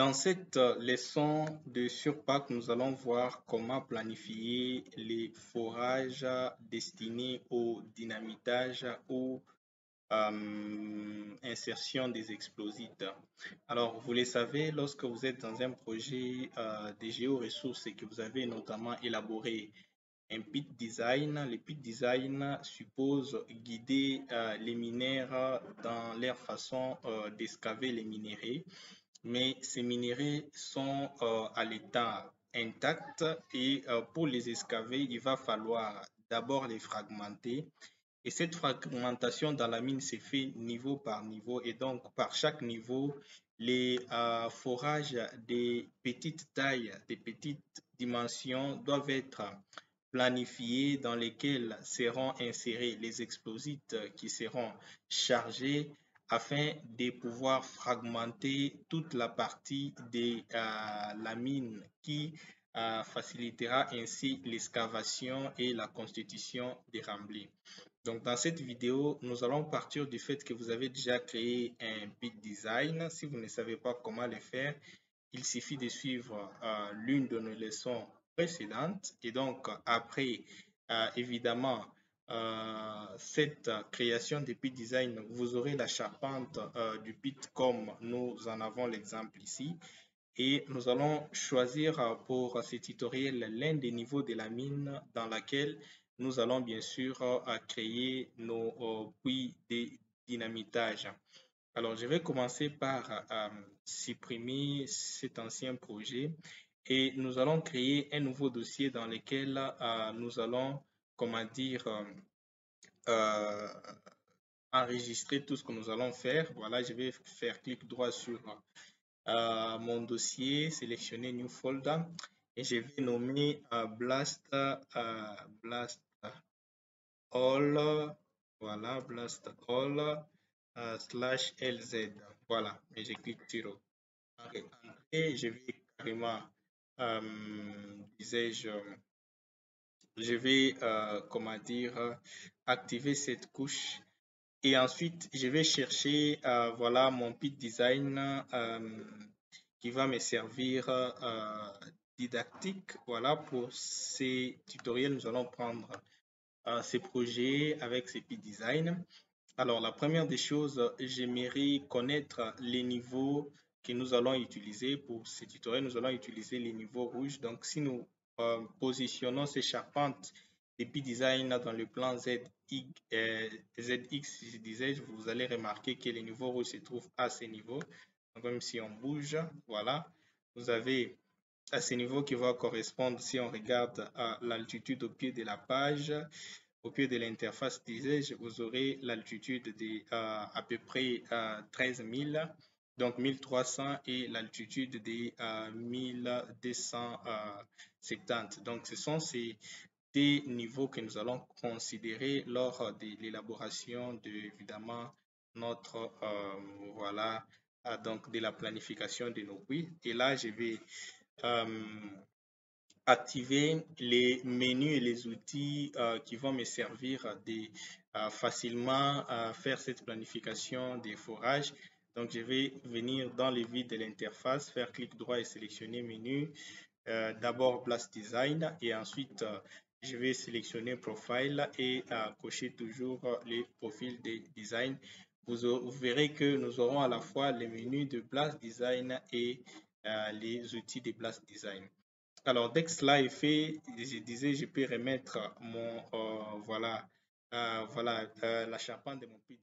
Dans cette leçon de Surpack, nous allons voir comment planifier les forages destinés au dynamitage ou insertion des explosites. Alors, vous le savez, lorsque vous êtes dans un projet de géoressources et que vous avez notamment élaboré un pit design, le pit design suppose guider les mineurs dans leur façon d'excaver les minerais, mais ces minerais sont à l'état intact et pour les excaver, il va falloir d'abord les fragmenter. Et cette fragmentation dans la mine se fait niveau par niveau et donc par chaque niveau, les forages des petites tailles, des petites dimensions doivent être planifiés dans lesquels seront insérés les explosites qui seront chargés afin de pouvoir fragmenter toute la partie de la mine qui facilitera ainsi l'excavation et la constitution des remblais. Donc, dans cette vidéo, nous allons partir du fait que vous avez déjà créé un pit design. Si vous ne savez pas comment le faire, il suffit de suivre l'une de nos leçons précédentes. Et donc, après, évidemment, cette création de pit design, vous aurez la charpente du pit comme nous en avons l'exemple ici. Et nous allons choisir pour ce tutoriel l'un des niveaux de la mine dans laquelle nous allons bien sûr créer nos puits de dynamitage. Alors, je vais commencer par supprimer cet ancien projet et nous allons créer un nouveau dossier dans lequel nous allons, comment dire, enregistrer tout ce que nous allons faire. Voilà, je vais faire clic droit sur mon dossier, sélectionner New Folder et je vais nommer Blast All, voilà, Blast All /LZ. Voilà, et je clique sur Entrée. Je vais carrément, disais-je, je vais, comment dire, activer cette couche. Et ensuite, je vais chercher, voilà, mon pit design qui va me servir didactique. Voilà, pour ces tutoriels, nous allons prendre ces projets avec ces pit design. Alors, la première des choses, j'aimerais connaître les niveaux que nous allons utiliser. Pour ces tutoriels, nous allons utiliser les niveaux rouges. Donc, si nous positionnons ces charpentes des pit design dans le plan ZX, je disais, vous allez remarquer que les niveaux rouges se trouvent à ce niveau. Donc, même si on bouge, voilà, vous avez à ce niveau qui va correspondre, si on regarde à l'altitude au pied de la page, au pied de l'interface, disais-je, vous aurez l'altitude de à peu près 13 000, donc 1300 et l'altitude de 1270. Donc, ce sont ces des niveaux que nous allons considérer lors de l'élaboration de, évidemment, notre, voilà, donc de la planification de nos puits. Et là, je vais activer les menus et les outils qui vont me servir de facilement faire cette planification des forages. Donc, je vais venir dans le vide de l'interface, faire clic droit et sélectionner menu. D'abord Blast Design et ensuite je vais sélectionner Profile et cocher toujours les profils de design. Vous verrez que nous aurons à la fois les menus de Blast Design et les outils de Blast Design. Alors, dès que cela est fait, je disais, je peux remettre mon, voilà, la charpente de mon pit